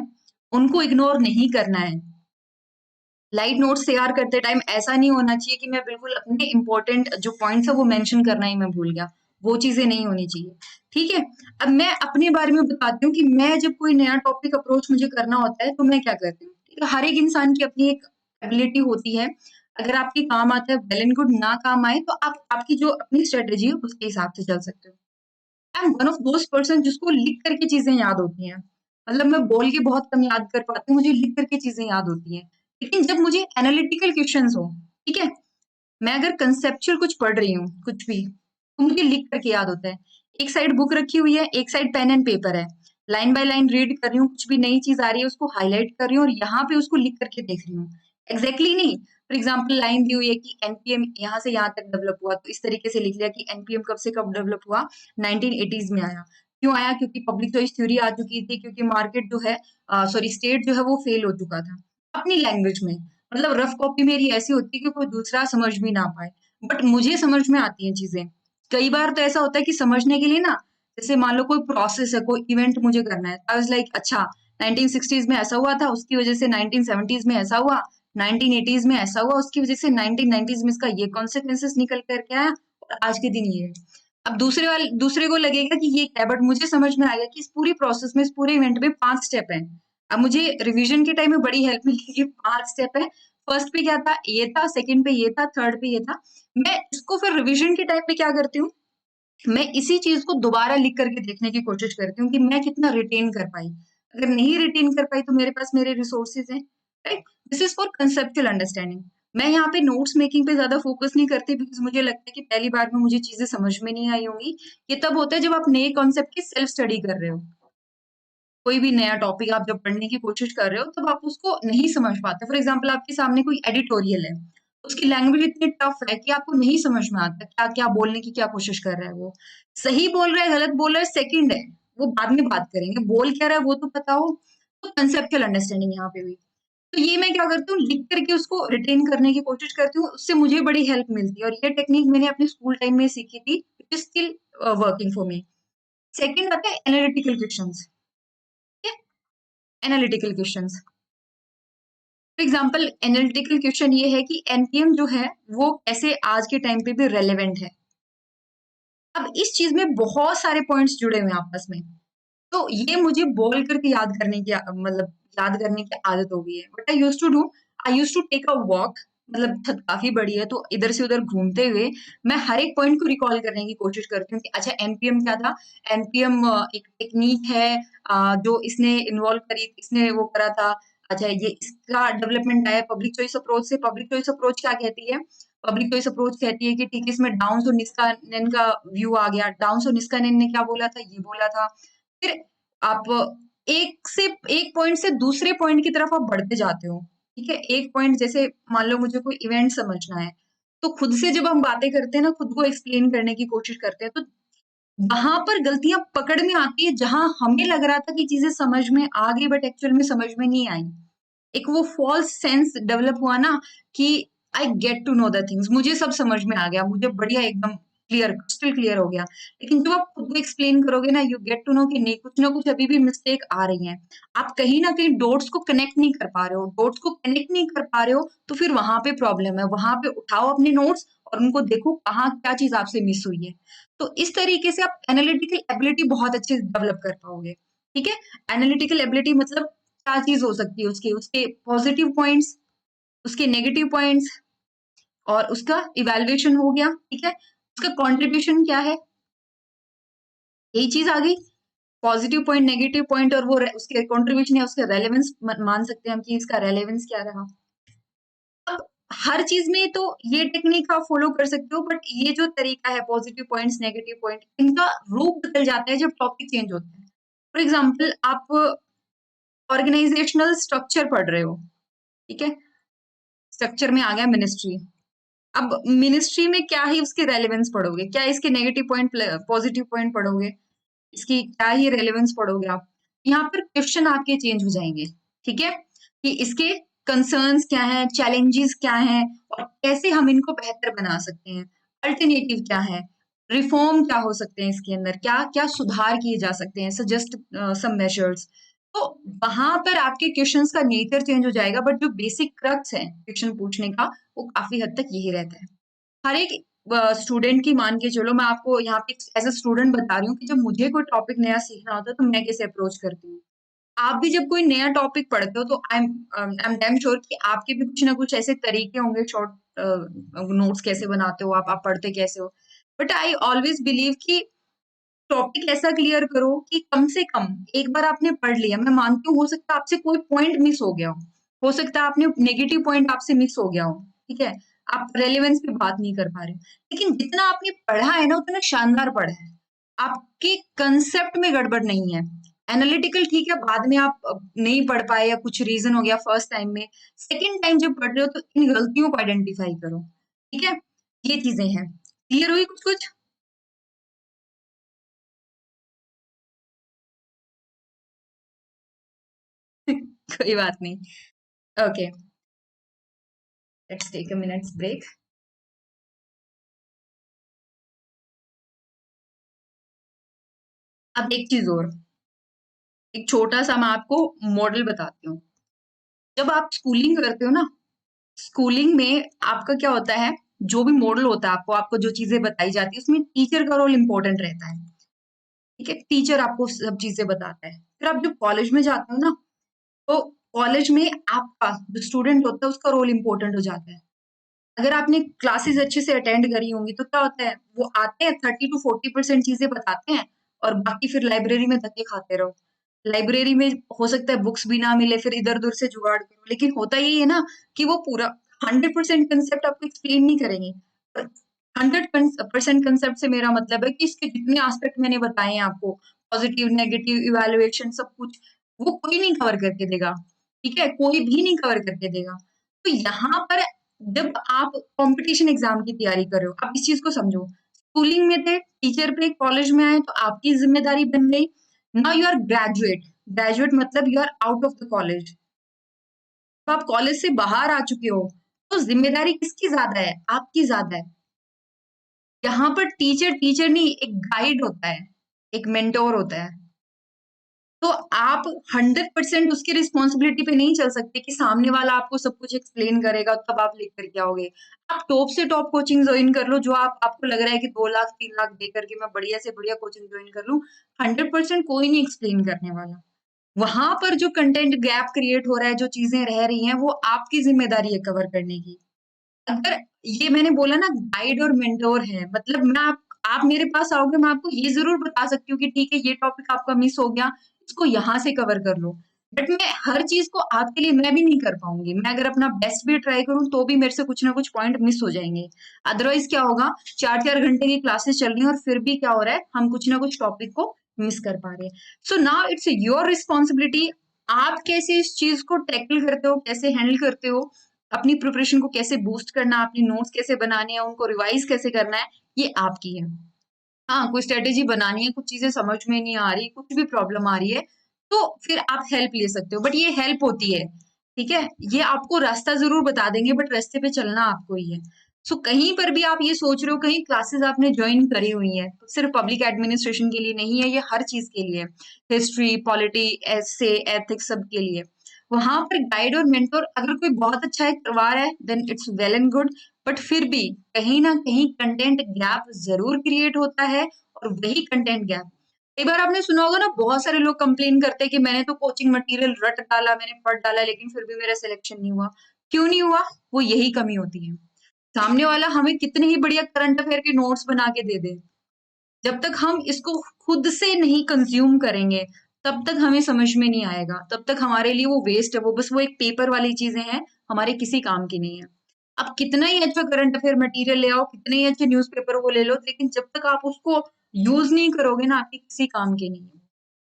Speaker 1: उनको इग्नोर नहीं करना है। लाइट नोट्स तैयार करते टाइम ऐसा नहीं होना चाहिए कि मैं बिल्कुल अपने इंपॉर्टेंट जो पॉइंट्स है वो मेंशन करना ही मैं भूल गया। वो चीजें नहीं होनी चाहिए। ठीक है? अब मैं अपने बारे में बताती हूँ कि मैं जब कोई नया टॉपिक अप्रोच मुझे करना होता है तो मैं क्या करती हूँ। ठीक है? हर एक इंसान की अपनी एक एबिलिटी होती है। अगर आपके काम आता है वेल एंड गुड, ना काम आए तो आप आपकी जो अपनी स्ट्रेटेजी है उसके हिसाब से चल सकते हो। I am one of those person जिसको लिख करके चीजें याद होती हैं। मतलब मैं बोल के बहुत कम याद कर पाती हूँ, मुझे लिख करके चीजें याद होती हैं। लेकिन जब मुझे एनालिटिकल क्वेश्चंस हो, ठीक है, मैं अगर कंसेप्चुअल कुछ पढ़ रही हूँ कुछ भी, तो मुझे लिख करके याद होता है। एक साइड बुक रखी हुई है, एक साइड पेन एंड पेपर है, लाइन बाय लाइन रीड कर रही हूँ, कुछ भी नई चीज आ रही है उसको हाईलाइट कर रही हूँ और यहाँ पे उसको लिख करके देख रही हूँ। एग्जैक्टली नहीं, फॉर एग्जाम्पल लाइन दी हुई है कि एनपीएम यहाँ से यहाँ तक डेवलप हुआ, तो इस तरीके से लिख लिया कि एनपीएम कब से कब डेवलप हुआ, 1980s में आया। क्यों आया? क्योंकि पब्लिक चॉइस थ्योरी आ चुकी थी, क्योंकि मार्केट जो है, सॉरी स्टेट जो है वो फेल हो चुका था। अपनी लैंग्वेज में, मतलब रफ कॉपी मेरी ऐसी होती है कि कोई दूसरा समझ भी ना पाए, बट मुझे समझ में आती हैं चीजें। कई बार तो ऐसा होता है कि समझने के लिए ना, जैसे मान लो कोई प्रोसेस है, कोई इवेंट मुझे करना है, आई वाज लाइक अच्छा 1960s में ऐसा हुआ था, उसकी वजह से 1970s में ऐसा हुआ, 1980s में ऐसा हुआ, उसकी वजह से 1990s में इसका ये कॉन्सिक्वेंसेस निकल करके आया, और आज के दिन ये है। अब दूसरे को लगेगा कि ये क्या है, बट मुझे समझ में आ गया कि इस पूरी प्रोसेस में, इस पूरे इवेंट में 5 स्टेप है। अब मुझे रिवीजन के टाइम में बड़ी हेल्प मिली कि 5 स्टेप है। फर्स्ट पे क्या था, ये था, सेकंड पे ये था, थर्ड पे ये था। मैं इसको फिर रिवीजन के टाइम पे क्या करती हूँ, मैं इसी चीज को दोबारा लिख करके देखने की कोशिश करती हूँ कि मैं कितना रिटेन कर पाई। अगर नहीं रिटेन कर पाई तो मेरे पास मेरे रिसोर्सेज हैं। Right? This is for conceptual understanding. मैं यहाँ पे नोट्स मेकिंग पे ज्यादा फोकस नहीं करती, बिकॉज मुझे लगता है कि पहली बार में मुझे चीजें समझ में नहीं आई होंगी। ये तब होता है जब आप नए कॉन्सेप्ट की सेल्फ स्टडी कर रहे हो। कोई भी नया टॉपिक आप जब पढ़ने की कोशिश कर रहे हो तब आप उसको नहीं समझ पाते। फॉर एग्जाम्पल, आपके सामने कोई एडिटोरियल है, उसकी लैंग्वेज इतनी टफ है कि आपको नहीं समझ में आता क्या क्या बोलने की क्या कोशिश कर रहा है वो। सही बोल रहा है, गलत बोल रहा है, सेकंड है, वो बाद में बात करेंगे, बोल क्या रहा है वो तो पता हो। तो कंसेप्चुअल अंडरस्टैंडिंग यहाँ पे हुई। तो ये मैं क्या करती हूँ, लिख करके उसको रिटेन करने की कोशिश करती हूँ, उससे मुझे बड़ी हेल्प मिलती है, और ये टेक्निक मैंने अपने स्कूल टाइम में सीखी थी, it is still working for me. Second आता है analytical questions. Analytical questions, for example analytical question ये है कि एनपीएम जो है वो कैसे आज के टाइम पे भी रेलेवेंट है। अब इस चीज में बहुत सारे पॉइंट्स जुड़े हुए हैं आपस में, तो ये मुझे बोल करके याद करने की मतलब याद करने की आदत हो गई है। What I used to do, I used to take a walk, मतलब छत काफी बड़ी है तो इधर से उधर घूमते हुए मैं हर एक पॉइंट को रिकॉल करने की कोशिश करती हूँ कि अच्छा एनपीएम क्या था। एनपीएम एक टेक्निक है, जो इसने इन्वॉल्व करी, इसने वो करा था। अच्छा, ये इसका डेवलपमेंट आया पब्लिक चॉइस अप्रोच से। पब्लिक चॉइस अप्रोच क्या कहती है? पब्लिक चॉइस अप्रोच कहती है कि ठीक है, इसमें डाउन्स और निस्कानन का व्यू आ गया। डाउन्स और निस्कानन ने क्या बोला था, ये बोला था। फिर आप एक पॉइंट से दूसरे पॉइंट की तरफ आप बढ़ते जाते हो। ठीक है? एक पॉइंट, जैसे मान लो मुझे कोई इवेंट समझना है, तो खुद से जब हम बातें करते हैं ना, खुद को एक्सप्लेन करने की कोशिश करते हैं, तो वहां पर गलतियां पकड़ में आती है, जहां हमें लग रहा था कि चीजें समझ में आ गई बट एक्चुअल में समझ में नहीं आई। एक वो फॉल्स सेंस डेवलप हुआ ना कि I get to know the things, मुझे सब समझ में आ गया, मुझे बढ़िया एकदम क्लियर, क्रिस्टल क्लियर हो गया। लेकिन जब आप खुद को एक्सप्लेन करोगे ना, यू गेट टू नो कि नहीं, कुछ ना कुछ अभी भी मिस्टेक आ रही है। आप कहीं ना कहीं डॉट्स को कनेक्ट नहीं कर पा रहे हो, डॉट्स को कनेक्ट नहीं कर पा रहे हो, तो फिर वहां पे प्रॉब्लम है। वहां पे उठाओ अपने नोट्स और उनको देखो कहाँ क्या चीज आपसे मिस हुई है। तो इस तरीके से आप एनालिटिकल एबिलिटी बहुत अच्छे से डेवलप कर पाओगे। ठीक है, एनालिटिकल एबिलिटी मतलब क्या चीज हो सकती है, उसके उसके पॉजिटिव पॉइंट्स, उसके नेगेटिव पॉइंट्स, और उसका इवैल्यूएशन हो गया। ठीक है, उसका कंट्रीब्यूशन क्या है, यही चीज आ गई, पॉजिटिव पॉइंट, नेगेटिव पॉइंट, और वो उसके कंट्रीब्यूशन या उसके रेलेवेंस मान सकते हैं हम कि इसका रेलेवेंस क्या रहा। अब हर चीज में तो ये टेक्निक आप फॉलो कर सकते हो, बट ये जो तरीका है पॉजिटिव पॉइंट्स, नेगेटिव पॉइंट, इनका रूप बदल जाता है जब टॉपिक चेंज होता है। फॉर एग्जाम्पल, आप ऑर्गेनाइजेशनल स्ट्रक्चर पढ़ रहे हो, ठीक है, स्ट्रक्चर में आ गया मिनिस्ट्री। अब मिनिस्ट्री में क्या ही उसके रेलेवेंस पढ़ोगे, क्या इसके नेगेटिव पॉइंट पॉजिटिव पॉइंट पढ़ोगे, इसकी क्या ही रेलेवेंस पढ़ोगे आप। यहाँ पर क्वेश्चन आपके चेंज हो जाएंगे। ठीक है, कि इसके कंसर्न्स क्या हैं, चैलेंजेस क्या हैं, और कैसे हम इनको बेहतर बना सकते हैं, अल्टरनेटिव क्या है, रिफॉर्म क्या हो सकते हैं, इसके अंदर क्या क्या सुधार किए जा सकते हैं, सजेस्ट सम मेजर्स। तो वहां पर आपके क्वेश्चंस का नेचर चेंज हो जाएगा, बट जो बेसिक क्रक्स है क्वेश्चन पूछने का, वो काफी हद तक यही रहता है। हर एक स्टूडेंट की मान के चलो, मैं आपको यहाँ पे एज अ स्टूडेंट बता रही हूँ कि जब मुझे कोई टॉपिक नया सीखना होता है तो मैं कैसे अप्रोच करती हूँ। आप भी जब कोई नया टॉपिक पढ़ते हो तो आई एम डैम श्योर कि आपके भी कुछ ना कुछ ऐसे तरीके होंगे, शॉर्ट नोट्स कैसे बनाते हो आप पढ़ते कैसे हो। बट आई ऑलवेज बिलीव कि टॉपिक ऐसा क्लियर करो कि कम से कम एक बार आपने पढ़ लिया, मैं मानती हूँ हो सकता है आपसे कोई पॉइंट मिस हो गया हो सकता है आपने नेगेटिव पॉइंट आपसे मिस हो गया हो। ठीक है, आप रेलेवेंस पे बात नहीं कर पा रहे हो, लेकिन जितना आपने पढ़ा है ना उतना शानदार पढ़ा है, आपके कंसेप्ट में गड़बड़ नहीं है। एनालिटिकल ठीक है, बाद में आप नहीं पढ़ पाए या कुछ रीजन हो गया फर्स्ट टाइम में, सेकेंड टाइम जब पढ़ रहे हो तो इन गलतियों को आइडेंटिफाई करो। ठीक है, ये चीजें हैं। क्लियर हुई कुछ कुछ? कोई बात नहीं। Okay, let's take a minutes break. अब एक चीज और, एक छोटा सा मैं आपको मॉडल बताती हूँ। जब आप स्कूलिंग करते हो ना, स्कूलिंग में आपका क्या होता है, जो भी मॉडल होता है आपको आपको जो चीजें बताई जाती है उसमें टीचर का रोल इंपॉर्टेंट रहता है। ठीक है, टीचर आपको सब चीजें बताता है। फिर आप जब कॉलेज में जाते हो ना, तो कॉलेज में आपका जो स्टूडेंट होता है उसका रोल इंपॉर्टेंट हो जाता है। अगर आपने क्लासेस अच्छे से अटेंड करी होंगी तो क्या होता है, वो आते हैं 30 to 40% चीजें बताते हैं, और बाकी फिर लाइब्रेरी में धक्के खाते रहो। लाइब्रेरी में हो सकता है बुक्स भी ना मिले, फिर इधर उधर से जुगाड़ करो, लेकिन होता यही है ना कि वो पूरा 100% कंसेप्ट आपको एक्सप्लेन नहीं करेंगे। 100% कंसेप्ट से मेरा मतलब है कि इसके जितने एस्पेक्ट मैंने बताए हैं आपको, पॉजिटिव नेगेटिव इवैल्यूएशन सब कुछ, वो कोई नहीं कवर करके देगा। ठीक है, कोई भी नहीं कवर करके देगा। तो यहाँ पर जब आप कंपटीशन एग्जाम की तैयारी कर रहे हो, आप इस चीज को समझो। स्कूलिंग में थे, टीचर पे कॉलेज में आए तो आपकी जिम्मेदारी बन गई। Now you are graduate, graduate मतलब you are out of the college, तो आप कॉलेज से बाहर आ चुके हो, तो जिम्मेदारी किसकी ज्यादा है, आपकी ज्यादा है। यहाँ पर टीचर टीचर नहीं, एक गाइड होता है, एक मेंटोर होता है। तो आप 100% उसकी रिस्पॉन्सिबिलिटी पे नहीं चल सकते कि सामने वाला आपको सब कुछ एक्सप्लेन करेगा तब आप लिख करके आओगे। आप टॉप से टॉप कोचिंग ज्वाइन कर लो, जो आपको लग रहा है कि 2 लाख 3 लाख दे करके मैं बढ़िया से बढ़िया कोचिंग ज्वाइन कर लूं, 100% कोई नहीं एक्सप्लेन करने वाला। वहां पर जो कंटेंट गैप क्रिएट हो रहा है, जो चीजें रह रही हैं, वो आपकी जिम्मेदारी है कवर करने की। अगर ये मैंने बोला ना गाइड और मेंटोर है, मतलब आप मेरे पास आओगे, मैं आपको ये जरूर बता सकती हूँ कि ठीक है ये टॉपिक आपका मिस हो गया, इसको यहाँ से कवर कर लो। बट मैं हर चीज को आपके लिए मैं भी नहीं कर पाऊंगी, मैं अगर अपना बेस्ट भी ट्राई करूँ तो भी मेरे से कुछ ना कुछ पॉइंट मिस हो जाएंगे। अदरवाइज क्या होगा, 4 4 घंटे की क्लासेस चल रही है और फिर भी क्या हो रहा है, हम कुछ ना कुछ टॉपिक को मिस कर पा रहे हैं। So now it's your responsibility, आप कैसे इस चीज को टैकल करते हो, कैसे हैंडल करते हो, अपनी प्रिपरेशन को कैसे बूस्ट करना है, अपनी नोट्स कैसे बनाने हैं, उनको रिवाइज कैसे करना है, ये आपकी है। हाँ, कोई स्ट्रेटेजी बनानी है, कुछ चीजें समझ में नहीं आ रही, कुछ भी प्रॉब्लम आ रही है, तो फिर आप हेल्प ले सकते हो, बट ये हेल्प होती है। ठीक है, ये आपको रास्ता जरूर बता देंगे बट रास्ते पे चलना आपको ही है। सो कहीं पर भी आप ये सोच रहे हो कहीं क्लासेस आपने ज्वाइन करी हुई है तो सिर्फ पब्लिक एडमिनिस्ट्रेशन के लिए नहीं है, ये हर चीज के लिए, हिस्ट्री, पॉलिटी, एसे, एथिक्स, सब के लिए। वहां पर गाइड और मेंटोर अगर कोई बहुत अच्छा है करवा रहा है then it's well and good, but फिर भी कहीं ना कहीं कंटेंट गैप जरूर क्रिएट होता है, और वही कंटेंट गैप, कई बार आपने सुना होगा ना, बहुत सारे लोग कंप्लेन करते हैं कि मैंने तो कोचिंग मटेरियल रट डाला, मैंने पढ़ डाला, लेकिन फिर भी मेरा सिलेक्शन नहीं हुआ। क्यों नहीं हुआ? वो यही कमी होती है। सामने वाला हमें कितने ही बढ़िया करंट अफेयर के नोट्स बना के दे दे, जब तक हम इसको खुद से नहीं कंज्यूम करेंगे तब तक हमें समझ में नहीं आएगा, तब तक हमारे लिए वो वेस्ट है, वो बस वो एक पेपर वाली चीजें हैं, हमारे किसी काम की नहीं है। आप कितना ही अच्छा करंट अफेयर मटेरियल ले आओ, कितने ही अच्छे न्यूज़पेपर वो ले लो, लेकिन जब तक आप उसको यूज नहीं करोगे ना, आपके किसी काम की नहीं है।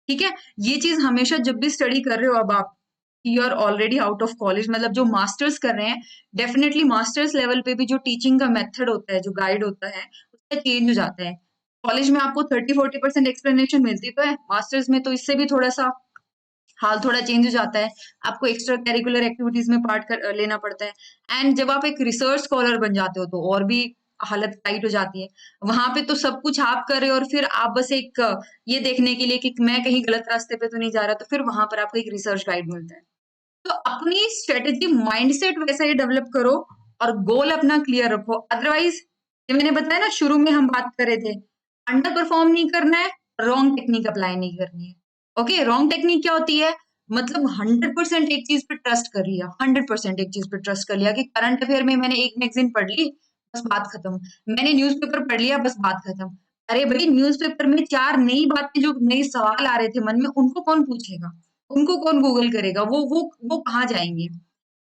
Speaker 1: ठीक है, ये चीज हमेशा जब भी स्टडी कर रहे हो, अब आप you are already out of college, मतलब जो मास्टर्स कर रहे हैं, डेफिनेटली मास्टर्स लेवल पे भी जो टीचिंग का मेथड होता है, जो गाइड होता है, उसका चेंज हो जाता है। कॉलेज में आपको 30-40% एक्सप्लेनेशन मिलती तो है, मास्टर्स में तो इससे भी थोड़ा सा हाल थोड़ा चेंज हो जाता है, आपको एक्स्ट्रा करिकुलर एक्टिविटीज में पार्ट लेना पड़ता है। एंड जब आप एक रिसर्च स्कॉलर बन जाते हो तो और भी हालत टाइट हो जाती है। वहां पे तो सब कुछ आप कर रहे हो और फिर आप बस एक ये देखने के लिए कि मैं कहीं गलत रास्ते पे तो नहीं जा रहा, तो फिर वहां पर आपको एक रिसर्च गाइड मिलता है। तो अपनी स्ट्रेटेजी माइंडसेट वैसा ही डेवलप करो और गोल अपना क्लियर रखो। अदरवाइज, ये मैंने बताया ना, शुरू में हम बात कर रहे थे, अंडर परफॉर्म नहीं करना है, रॉन्ग टेक्निक अप्लाई नहीं करनी है। ओके, रॉन्ग टेक्निक क्या होती है? मतलब 100% एक चीज पे ट्रस्ट कर लिया, 100% एक चीज पे ट्रस्ट कर लिया कि करंट अफेयर में मैंने एक मैगजीन पढ़ ली, बस बात खत्म। मैंने न्यूज़पेपर पढ़ लिया, बस बात खत्म। अरे भाई, न्यूज़पेपर में 4 नई बातें, जो नए सवाल आ रहे थे मन में, उनको कौन पूछेगा? उनको कौन गूगल करेगा? वो कहाँ जाएंगे?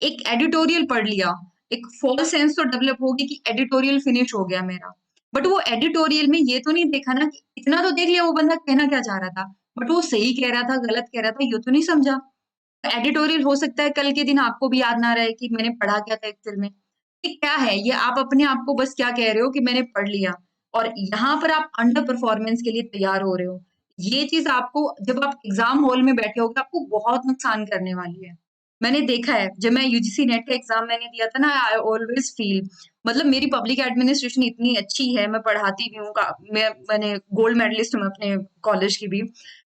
Speaker 1: एक एडिटोरियल पढ़ लिया, एक फॉल्स सेंस तो डेवलप होगी कि एडिटोरियल फिनिश हो गया मेरा, बट वो एडिटोरियल में ये तो नहीं देखा ना कि इतना तो देख लिया वो बंदा कहना क्या चाह रहा था, बट वो सही कह रहा था, गलत कह रहा था, ये तो नहीं समझा। एडिटोरियल हो सकता है कल के दिन आपको भी याद ना रहे कि मैंने पढ़ा क्या था एक्चुअल में। ये क्या है? ये आप अपने आप को बस क्या कह रहे हो कि मैंने पढ़ लिया, और यहाँ पर आप अंडर परफॉर्मेंस के लिए तैयार हो रहे हो। ये चीज आपको जब आप एग्जाम हॉल में बैठे होगे आपको बहुत नुकसान करने वाली है। मैंने देखा है, जब मैं यूजीसी नेट का एग्जाम मैंने दिया था ना, आई ऑलवेज फील, मतलब मेरी पब्लिक एडमिनिस्ट्रेशन इतनी अच्छी है, मैं पढ़ाती भी हूँ, मैंने गोल्ड मेडलिस्ट हूँ अपने कॉलेज की भी,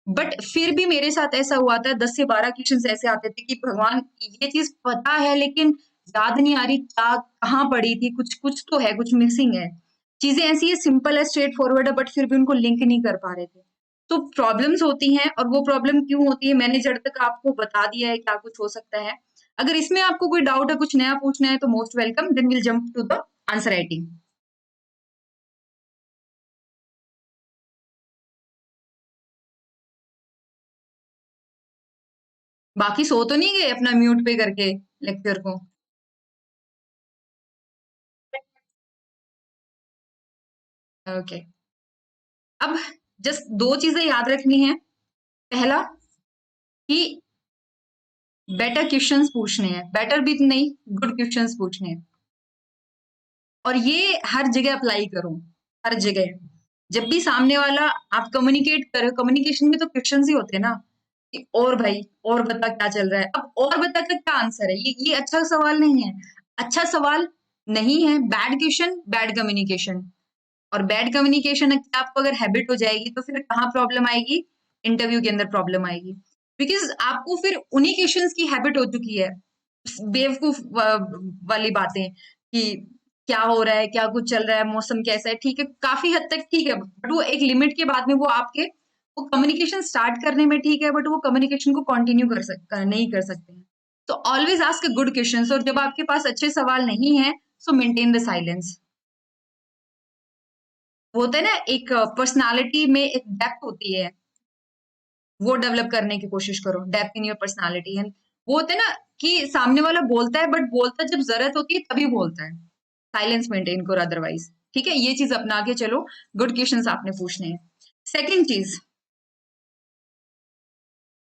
Speaker 1: बट फिर भी मेरे साथ ऐसा हुआ था, 10 से 12 क्वेश्चन ऐसे आते थे कि भगवान, ये चीज पता है लेकिन याद नहीं आ रही, क्या कहाँ पढ़ी थी, कुछ कुछ तो है, कुछ मिसिंग है। चीजें ऐसी है, सिंपल है, स्ट्रेट फॉरवर्ड है, बट फिर भी उनको लिंक नहीं कर पा रहे थे। तो प्रॉब्लम्स होती हैं, और वो प्रॉब्लम क्यों होती है मैंने जब तक आपको बता दिया है क्या कुछ हो सकता है। अगर इसमें आपको कोई डाउट है, कुछ नया पूछना है, तो most welcome, then will jump to the answer writing. बाकी सो तो नहीं गए अपना म्यूट पे करके लेक्चर को? ओके, अब जस्ट दो चीजें याद रखनी है। पहला, कि बेटर क्वेश्चंस पूछने हैं, बेटर भी नहीं, गुड क्वेश्चंस पूछने हैं, और ये हर जगह अप्लाई करो, हर जगह। जब भी सामने वाला, आप कम्युनिकेट करो, कम्युनिकेशन में तो क्वेश्चंस ही होते हैं ना, कि और भाई, और बता क्या चल रहा है, अब और बता का क्या आंसर है? ये अच्छा सवाल नहीं है, अच्छा सवाल नहीं है, बैड क्वेश्चन, बैड कम्युनिकेशन। और बैड कम्युनिकेशन की आपको अगर हैबिट हो जाएगी तो फिर कहाँ प्रॉब्लम आएगी? इंटरव्यू के अंदर प्रॉब्लम आएगी, बिकॉज आपको फिर उन्हीं क्वेश्चंस की हैबिट हो चुकी है, बेवकूफ वाली बातें, कि क्या हो रहा है, क्या कुछ चल रहा है, मौसम कैसा है, ठीक है, काफी हद तक ठीक है, बट वो एक लिमिट के बाद में वो आपके, वो कम्युनिकेशन स्टार्ट करने में ठीक है, बट वो कम्युनिकेशन को कंटिन्यू नहीं कर सकते हैं। तो ऑलवेज आस्क गुड क्वेश्चंस, और जब आपके पास अच्छे सवाल नहीं है, सो मेंटेन द साइलेंस। वो होता है ना, एक पर्सनालिटी में एक डेप्थ होती है, वो डेवलप करने की कोशिश करो, depth in your personality. And वो होता है ना, कि सामने वाला बोलता है, बट बोलता जब जरूरत होती है तभी बोलता है, साइलेंस मेंटेन करो अदरवाइज। ठीक है, ये चीज अपना के चलो, गुड क्वेश्चंस आपने पूछने हैं। सेकंड चीज,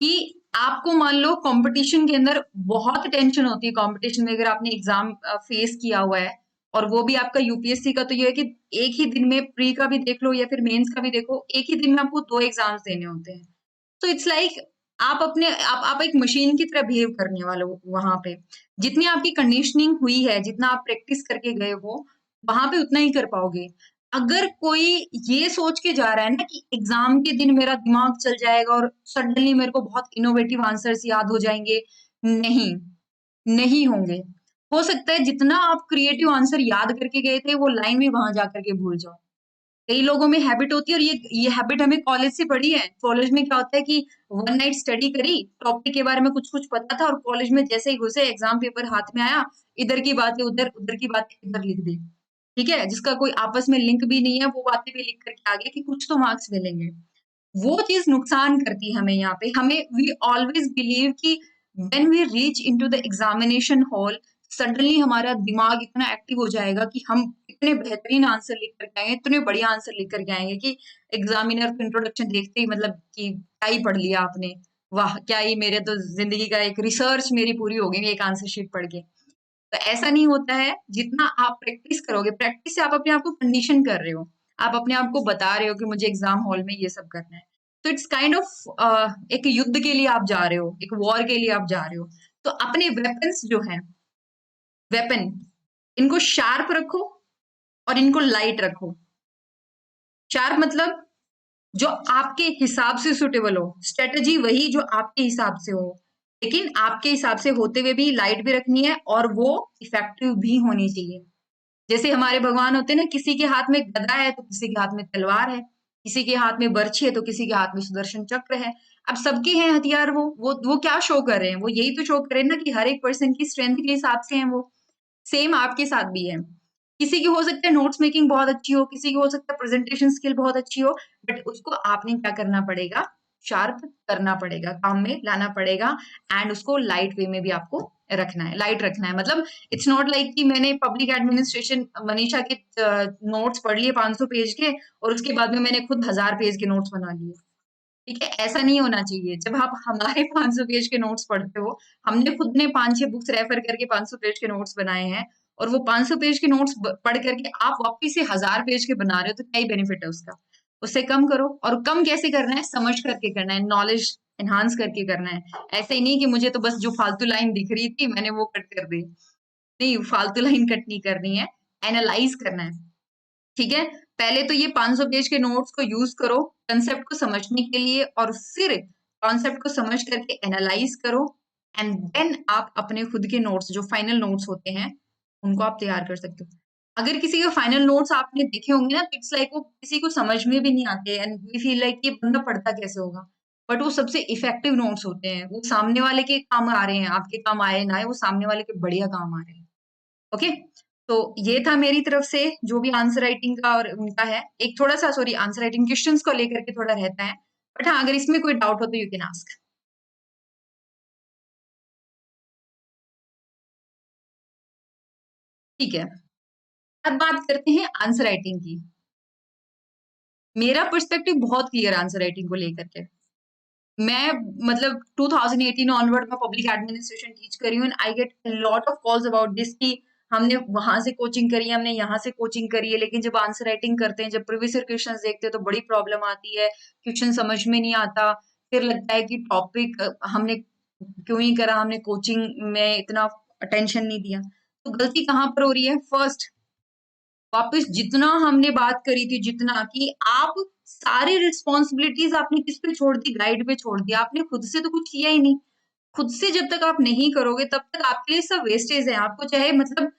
Speaker 1: कि आपको मान लो कंपटीशन के अंदर बहुत टेंशन होती है, कंपटीशन में अगर आपने एग्जाम फेस किया हुआ है, और वो भी आपका यूपीएससी का, तो ये है कि एक ही दिन में, प्री का भी देख लो या फिर मेंस का भी देखो, एक ही दिन में आपको 2 एग्जाम्स देने होते हैं। तो इट्स लाइक आप एक मशीन की तरह बिहेव करने वाले हो वहां पे। जितनी आपकी कंडीशनिंग हुई है, जितना आप प्रैक्टिस करके गए हो, वहां पे उतना ही कर पाओगे। अगर कोई ये सोच के जा रहा है ना कि एग्जाम के दिन मेरा दिमाग चल जाएगा और सडनली मेरे को बहुत इनोवेटिव आंसर्स याद हो जाएंगे, नहीं, नहीं होंगे। हो सकता है जितना आप क्रिएटिव आंसर याद करके गए थे, वो लाइन भी वहां जाकर के भूल जाओ। कई लोगों में हैबिट होती है, और ये हैबिट हमें कॉलेज से पड़ी है। कॉलेज में क्या होता है कि वन नाइट स्टडी करी, टॉपिक के बारे में कुछ कुछ पता था, और कॉलेज में जैसे ही घुसे, एग्जाम पेपर हाथ में आया, इधर की बातें उधर, उधर की बातें इधर लिख दी। ठीक है, जिसका कोई आपस में लिंक भी नहीं है, वो बातें भी लिख करके आ गए कि कुछ तो मार्क्स मिलेंगे। वो चीज नुकसान करती है हमें यहाँ पे। हमें वी ऑलवेज बिलीव कि when we reach into the examination hall, suddenly हमारा दिमाग इतना एक्टिव हो जाएगा कि हम इतने बेहतरीन आंसर लिख करके आएंगे, इतने बढ़िया आंसर लिख करके आएंगे कि एग्जामिनर को इंट्रोडक्शन देखते ही मतलब कि क्या ही पढ़ लिया आपने, वाह क्या ही, मेरे तो जिंदगी का एक रिसर्च मेरी पूरी हो गई एक आंसर शीट पढ़ के। तो ऐसा नहीं होता है। जितना आप प्रैक्टिस करोगे, प्रैक्टिस से आप अपने आप को कंडीशन कर रहे हो, आप अपने आप को बता रहे हो कि मुझे एग्जाम हॉल में ये सब करना है। तो इट्स काइंड ऑफ एक युद्ध के लिए आप जा रहे हो, एक वॉर के लिए आप जा रहे हो। तो अपने वेपन्स जो है, वेपन, इनको शार्प रखो और इनको लाइट रखो। शार्प मतलब जो आपके हिसाब से सुटेबल हो, स्ट्रेटेजी वही जो आपके हिसाब से हो, लेकिन आपके हिसाब से होते हुए भी लाइट भी रखनी है, और वो इफेक्टिव भी होनी चाहिए। जैसे हमारे भगवान होते हैं ना, किसी के हाथ में गदा है तो किसी के हाथ में तलवार है, किसी के हाथ में बर्छी है तो किसी के हाथ में सुदर्शन चक्र है। अब सबके हैं हथियार, वो क्या शो कर रहे हैं, वो यही तो शो कर रहे हैं ना कि हर एक पर्सन की स्ट्रेंथ के हिसाब से हैं वो। सेम आपके साथ भी है। किसी की हो सकता है नोट्स मेकिंग बहुत अच्छी हो, किसी की हो सकता है प्रेजेंटेशन स्किल बहुत अच्छी हो, बट उसको आपने क्या करना पड़ेगा, शार्प करना पड़ेगा, काम में लाना पड़ेगा, एंड उसको लाइट वे में भी आपको रखना है, लाइट रखना है। मतलब इट्स नॉट लाइक कि मैंने पब्लिक एडमिनिस्ट्रेशन मनीषा के नोट्स पढ़ लिए 500 पेज के, और उसके बाद में मैंने खुद 1000 पेज के नोट्स बना लिए। ठीक है, ऐसा नहीं होना चाहिए। जब आप हमारे 500 पेज के नोट्स पढ़ते हो, हमने खुद ने 5-6 बुक्स रेफर करके 500 पेज के नोट्स बनाए हैं, और वो 500 पेज के नोट्स पढ़ करके आप वापिस से 1000 पेज के बना रहे हो, तो क्या ही बेनिफिट है उसका। उससे कम करो, और कम कैसे करना है, समझ करके करना है, नॉलेज एनहांस करके करना है। ऐसे ही नहीं कि मुझे तो बस जो फालतू लाइन दिख रही थी मैंने वो कट कर दी। नहीं, फालतू लाइन कट नहीं करनी है, एनालाइज करना है। ठीक है, पहले तो ये 500 पेज के नोट्स को यूज करो कंसेप्ट को समझने के लिए, और फिर कॉन्सेप्ट को समझ करके एनालाइज करो, एंड देन आप अपने खुद के नोट्स जो फाइनल नोट्स होते हैं उनको आप तैयार कर सकते हो। अगर किसी के फाइनल नोट्स आपने देखे होंगे ना, इट्स लाइक वो किसी को समझ में भी नहीं आते, एंड वी फील लाइक ये बंदा पढ़ता कैसे होगा, बट वो सबसे इफेक्टिव नोट्स होते हैं। वो सामने वाले के काम आ रहे हैं, आपके काम आए ना आए, वो सामने वाले के बढ़िया काम आ रहे हैं। ओके, तो ये था मेरी तरफ से जो भी आंसर राइटिंग का और उनका है। एक थोड़ा सा, सॉरी, आंसर राइटिंग क्वेश्चंस को लेकर के थोड़ा रहता है, बट हाँ अगर इसमें कोई डाउट हो तो यू कैन आस्क। ठीक है, अब बात करते हैं आंसर राइटिंग की। मेरा पर्सपेक्टिव बहुत क्लियर आंसर राइटिंग को लेकर के। मैं मतलब 2018 ऑनवर्ड मैं पब्लिक एडमिनिस्ट्रेशन टीच करी हूँ, and I get lot of calls about this कि हमने वहां से कोचिंग करी है, हमने यहाँ से कोचिंग करी है, लेकिन जब आंसर राइटिंग करते हैं, जब प्रीवियस ईयर क्वेश्चंस देखते हैं तो बड़ी प्रॉब्लम आती है, क्वेश्चन समझ में नहीं आता, फिर लगता है कि टॉपिक हमने क्यों ही करा, हमने कोचिंग में इतना अटेंशन नहीं दिया। तो गलती कहाँ पर हो रही है? फर्स्ट, वापस जितना हमने बात करी थी, जितना कि आप सारी रिस्पॉन्सिबिलिटीज आपने किस पे छोड़ दी, गाइड पे छोड़ दिया, आपने खुद से तो कुछ किया ही नहीं। खुद से जब तक आप नहीं करोगे तब तक आपके लिए सब वेस्टेज है। आपको चाहे मतलब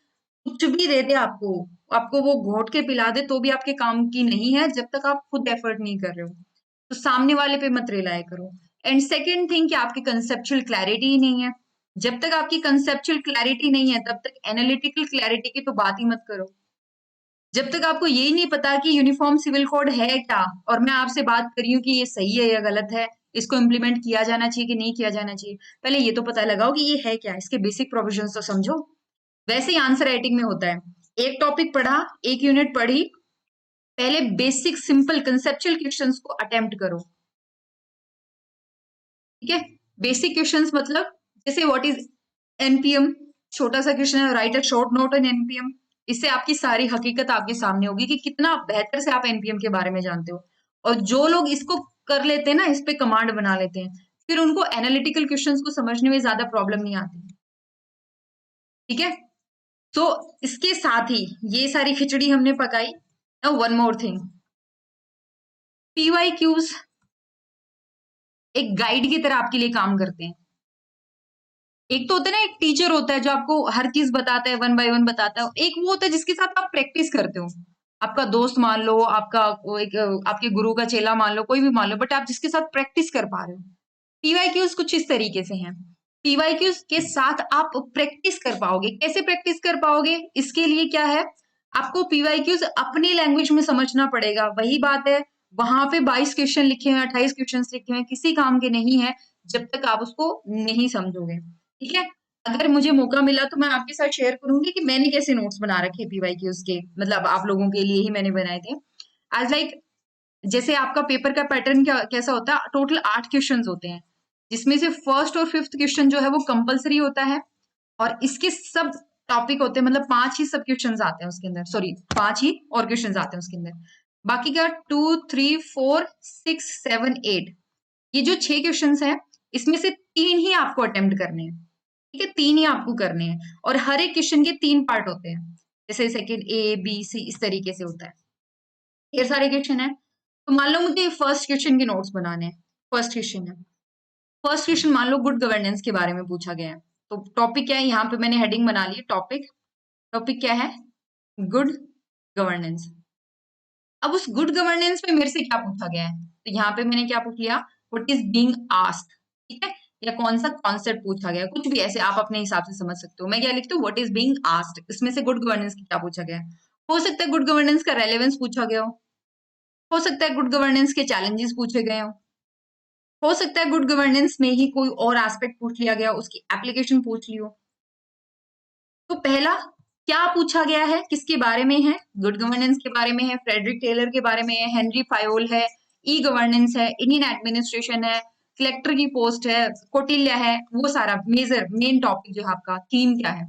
Speaker 1: कुछ भी दे दे, आपको आपको वो घोट के पिला दे तो भी आपके काम की नहीं है, जब तक आप खुद एफर्ट नहीं कर रहे हो। तो सामने वाले पे मत रिलाय करो। एंड सेकेंड थिंग कि आपकी कंसेप्चुअल क्लैरिटी ही नहीं है। जब तक आपकी कंसेप्चुअल क्लैरिटी नहीं है तब तक एनालिटिकल क्लैरिटी की तो बात ही मत करो। जब तक आपको यही नहीं पता कि यूनिफॉर्म सिविल कोड है क्या, और मैं आपसे बात कर रही हूँ कि ये सही है या गलत है, इसको इम्प्लीमेंट किया जाना चाहिए कि नहीं किया जाना चाहिए, पहले ये तो पता लगाओ कि ये है क्या, इसके बेसिक प्रोविजंस तो समझो। वैसे ही आंसर राइटिंग में होता है। एक टॉपिक पढ़ा, एक यूनिट पढ़ी, पहले बेसिक सिंपल कंसेप्चुअल क्वेश्चंस को अटेम्प्ट करो। ठीक है, बेसिक क्वेश्चंस मतलब जैसे व्हाट इज एनपीएम, छोटा सा क्वेश्चन है, right a short note on NPM. इससे आपकी सारी हकीकत आपके सामने होगी कि कितना बेहतर से आप एनपीएम के बारे में जानते हो। और जो लोग इसको कर लेते हैं ना, इस पे कमांड बना लेते हैं, फिर उनको एनालिटिकल क्वेश्चंस को समझने में ज्यादा प्रॉब्लम नहीं आती। ठीक है, तो इसके साथ ही ये सारी खिचड़ी हमने पकाई। Now one more thing, PYQs एक गाइड की तरह आपके लिए काम करते हैं। एक तो होता है ना, एक टीचर होता है जो आपको हर चीज बताता है, वन बाय वन बताता है। एक वो होता है जिसके साथ आप प्रैक्टिस करते हो, आपका दोस्त मान लो, आपका एक आपके गुरु का चेला मान लो, कोई भी मान लो, बट आप जिसके साथ प्रैक्टिस कर पा रहे हो। पीवाईक्यूज कुछ इस तरीके से हैं। पीवाईक्यूज के साथ आप प्रैक्टिस कर पाओगे। कैसे प्रैक्टिस कर पाओगे? इसके लिए क्या है, आपको पीवाईक्यूज अपनी लैंग्वेज में समझना पड़ेगा। वही बात है, वहां पे 22 क्वेश्चन लिखे हुए, 28 क्वेश्चन लिखे हुए, किसी काम के नहीं है जब तक आप उसको नहीं समझोगे। ठीक है, अगर मुझे मौका मिला तो मैं आपके साथ शेयर करूंगी कि मैंने कैसे नोट्स बना रखे पीवाईक्यूज के, मतलब आप लोगों के लिए ही मैंने बनाए थे। आज लाइक जैसे आपका पेपर का पैटर्न कैसा होता है, टोटल 8 क्वेश्चंस होते हैं, जिसमें से फर्स्ट और फिफ्थ क्वेश्चन जो है वो कंपलसरी होता है, और इसके सब टॉपिक होते हैं, मतलब 5 ही सब क्वेश्चंस आते हैं उसके अंदर, सॉरी 5 ही और क्वेश्चंस आते हैं उसके अंदर। बाकी का 2 3 4 6 7 8, ये जो 6 क्वेश्चंस हैं, इसमें से 3 ही आपको अटेम्प्ट करने हैं। ठीक है, 3 ही आपको करने हैं, और हर एक क्वेश्चन के 3 पार्ट होते हैं, जैसे सेकंड ए बी सी इस तरीके से होता है। ढेर सारे क्वेश्चन है, तो मान लो मुझे फर्स्ट क्वेश्चन के नोट्स बनाने हैं। फर्स्ट क्वेश्चन है, फर्स्ट क्वेश्चन मान लो गुड गवर्नेंस के बारे में पूछा गया है। तो टॉपिक क्या है, यहाँ पे मैंने हेडिंग बना ली है, टॉपिक। टॉपिक क्या है? Good governance. अब उस गुड गवर्नेंस में मेरे से क्या पूछा गया है, तो यहाँ पे मैंने क्या पूछ लिया, व्हाट इज बीइंग आस्क्ड। ठीक है, या कौन सा कॉन्सेप्ट पूछा गया, कुछ भी ऐसे आप अपने हिसाब से समझ सकते हो। मैं क्या लिखती हूँ, व्हाट इज बीइंग आस्क्ड, इसमें से गुड गवर्नेंस की क्या पूछा गया है। हो सकता है गुड गवर्नेंस का रेलेवेंस पूछा गया हो सकता है गुड गवर्नेंस के चैलेंजेस पूछे गए हो सकता है गुड गवर्नेंस में ही कोई और एस्पेक्ट पूछ लिया गया, उसकी एप्लीकेशन पूछ ली हो। तो पहला क्या पूछा गया है, किसके बारे में है, गुड गवर्नेंस के बारे में है, फ्रेडरिक टेलर के बारे में है, हेनरी फायोल है, ई गवर्नेंस है, इंडियन एडमिनिस्ट्रेशन है, कलेक्टर की पोस्ट है, कौटिल्य है, वो सारा मेजर मेन टॉपिक जो है आपका थीम क्या है,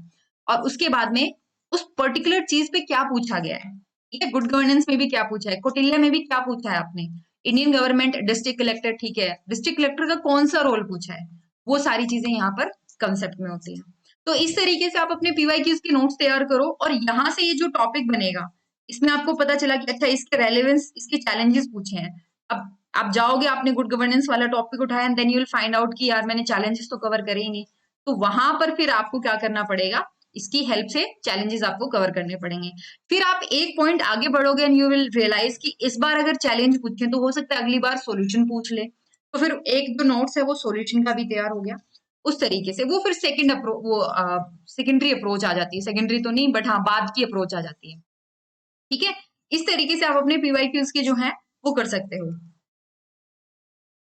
Speaker 1: और उसके बाद में उस पर्टिकुलर चीज पे क्या पूछा गया है। ठीक है, गुड गवर्नेंस में भी क्या पूछा है, कौटिल्य में भी क्या पूछा है आपने, इंडियन गवर्नमेंट, डिस्ट्रिक्ट कलेक्टर, ठीक है, डिस्ट्रिक्ट कलेक्टर का कौन सा रोल पूछा है, वो सारी चीजें यहाँ पर कंसेप्ट में होती है। तो इस तरीके से आप अपने पीवाईक्यूज के नोट्स तैयार करो, और यहाँ से ये जो टॉपिक बनेगा, इसमें आपको पता चला कि अच्छा इसके रेलेवेंस, इसके चैलेंजेस पूछे हैं। अब आप जाओगे, आपने गुड गवर्नेंस वाला टॉपिक उठाया, and then you will find out कि यार मैंने चैलेंजेस तो कवर करे ही नहीं। तो वहां पर फिर आपको क्या करना पड़ेगा, इसकी हेल्प से चैलेंजेस आपको कवर करने पड़ेंगे। फिर आप एक पॉइंट आगे बढ़ोगे, एंड यू विल रियलाइज कि इस बार अगर चैलेंज पूछे तो हो सकता है अगली बार सॉल्यूशन पूछ ले। तो फिर एक जो नोट्स है वो सॉल्यूशन का भी तैयार हो गया। उस तरीके से वो फिर सेकंड अप्रोच, वो सेकेंडरी अप्रोच आ जाती है, सेकेंडरी तो नहीं बट हाँ बाद की अप्रोच आ जाती है। ठीक है, इस तरीके से आप अपने पीवाईक्यूज के जो है वो कर सकते हो।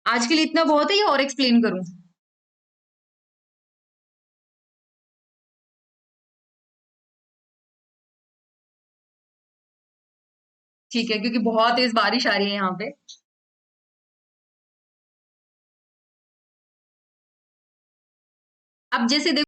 Speaker 1: आज के लिए इतना बहुत है, या और एक्सप्लेन करूं? ठीक है, क्योंकि बहुत तेज बारिश आ रही है यहाँ पे। अब जैसे